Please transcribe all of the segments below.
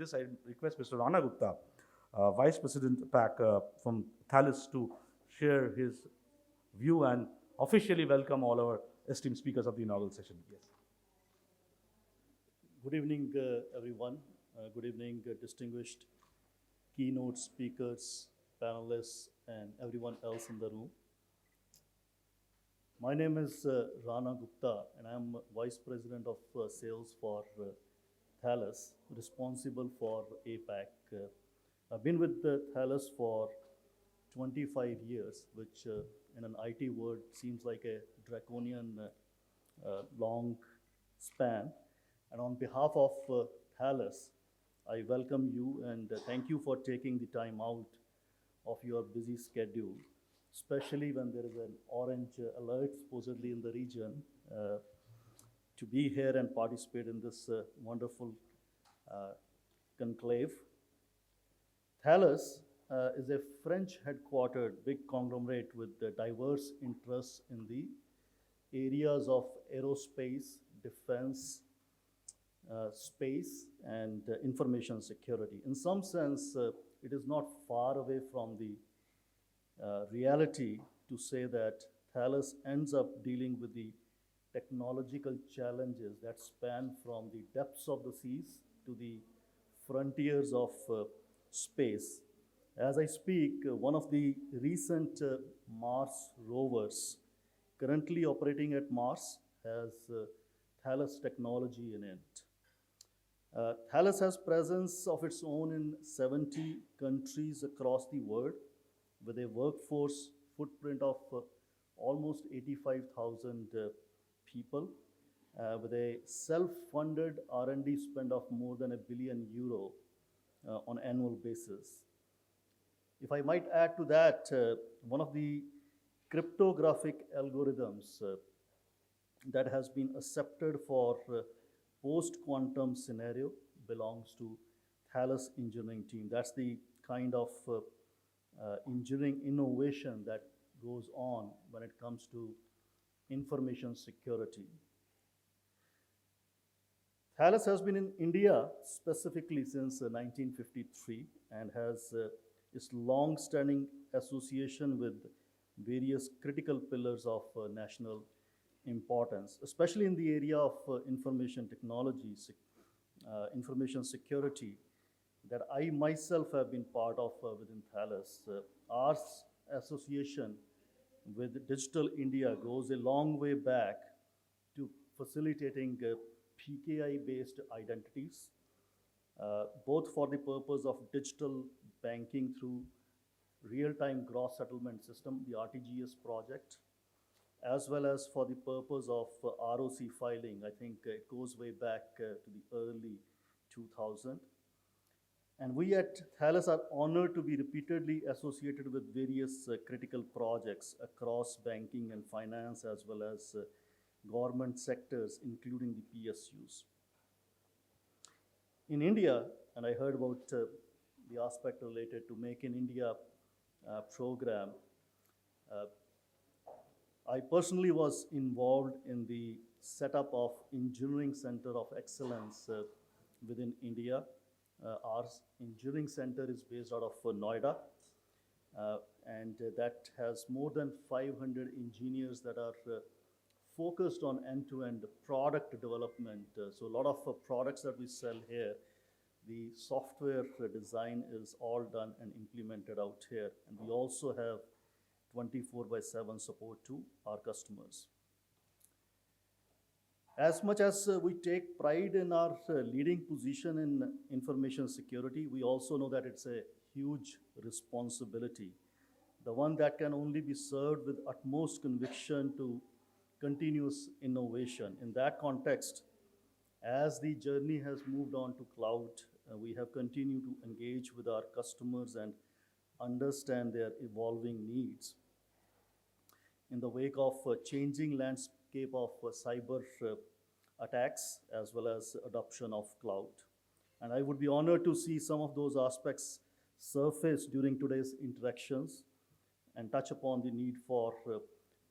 this, I request Mr. Rana Gupta, Vice President APAC from Thales, to share his view and officially welcome all our esteemed speakers of the inaugural session. Yes. Good evening, everyone. Good evening, distinguished keynote speakers, panelists, and everyone else in the room. My name is Rana Gupta, and I'm Vice President of Sales for Thales, responsible for APAC. I've been with Thales for 25 years, which in an IT word seems like a draconian long span. And on behalf of Thales, I welcome you and thank you for taking the time out of your busy schedule, especially when there is an orange alert supposedly in the region, to be here and participate in this wonderful conclave. Thales is a French headquartered big conglomerate with diverse interests in the areas of aerospace, defense, space, and information security. In some sense, it is not far away from the reality to say that Thales ends up dealing with the technological challenges that span from the depths of the seas to the frontiers of space. As I speak, one of the recent Mars rovers currently operating at Mars has Thales technology in it. Thales has presence of its own in 70 countries across the world, with a workforce footprint of almost 85,000 people, with a self-funded R&D spend of more than €1 billion on an annual basis. If I might add to that, one of the cryptographic algorithms that has been accepted for post-quantum scenario belongs to Thales engineering team. That's the kind of engineering innovation that goes on when it comes to information security. Thales has been in India specifically since 1953 and has its long-standing association with various critical pillars of national importance, especially in the area of information technology, information security, that I myself have been part of within Thales. Our association with Digital India goes a long way back to facilitating PKI-based identities, both for the purpose of digital banking through real-time gross settlement system, the RTGS project, as well as for the purpose of ROC filing. I think it goes way back to the early 2000. And we at Thales are honored to be repeatedly associated with various critical projects across banking and finance, as well as government sectors, including the PSUs. In India, and I heard about the aspect related to Make in India program, I personally was involved in the setup of Engineering Center of Excellence within India. Our engineering center is based out of Noida, and that has more than 500 engineers that are focused on end-to-end product development. So a lot of products that we sell here, the software design is all done and implemented out here. And we also have 24/7 support to our customers. As much as we take pride in our leading position in information security, we also know that it's a huge responsibility, the one that can only be served with utmost conviction to continuous innovation. In that context, as the journey has moved on to cloud, we have continued to engage with our customers and understand their evolving needs. In the wake of changing landscape of cyber attacks, as well as adoption of cloud. And I would be honored to see some of those aspects surface during today's interactions and touch upon the need for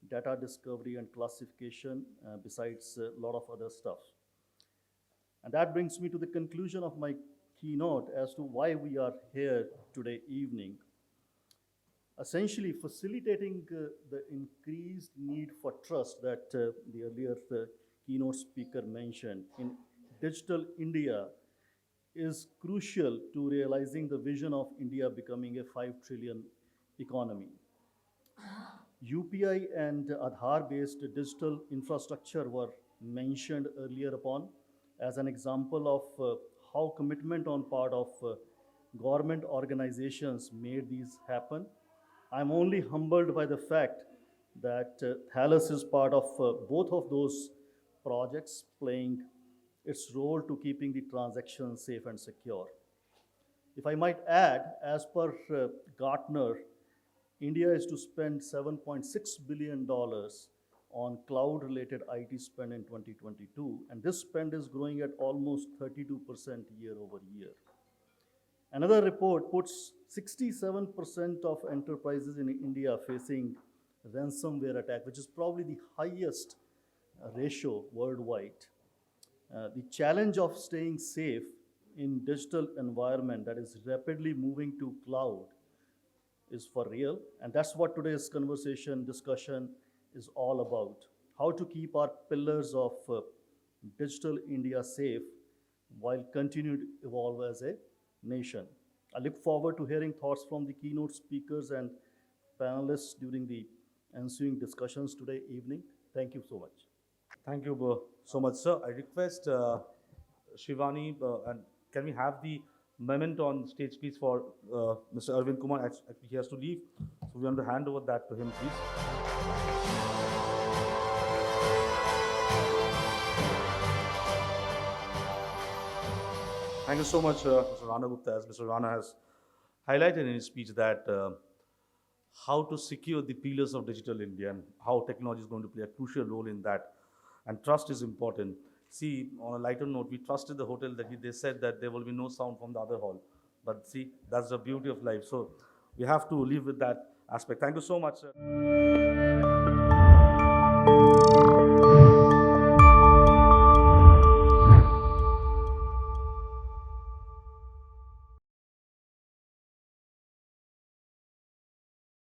data discovery and classification, besides a lot of other stuff. And that brings me to the conclusion of my keynote as to why we are here today evening. Essentially, facilitating the increased need for trust that the earlier keynote speaker mentioned in digital India is crucial to realizing the vision of India becoming a 5 trillion economy. UPI and Aadhaar-based digital infrastructure were mentioned earlier upon as an example of how commitment on part of government organizations made these happen. I'm only humbled by the fact that Thales is part of both of those projects, playing its role to keeping the transaction safe and secure. If I might add, as per Gartner, India is to spend $7.6 billion on cloud-related IT spend in 2022, and this spend is growing at almost 32% year over year. Another report puts 67% of enterprises in India facing ransomware attack, which is probably the highest ratio worldwide. The challenge of staying safe in digital environment that is rapidly moving to cloud is for real, and that's what today's discussion is all about. How to keep our pillars of digital India safe while continuing to evolve as a nation. I look forward to hearing thoughts from the keynote speakers and panelists during the ensuing discussions today evening. Thank you so much. Thank you so much, sir. I request Shivani, and can we have the memento on stage, please, for Mr. Arvind Kumar? Actually, he has to leave, so we want to hand over that to him, please. Thank you so much, Mr. Rana Gupta. As Mr. Rana has highlighted in his speech that how to secure the pillars of digital India and how technology is going to play a crucial role in that. And trust is important. See, on a lighter note, we trusted the hotel that they said that there will be no sound from the other hall. But see, that's the beauty of life. So we have to live with that aspect. Thank you so much, sir.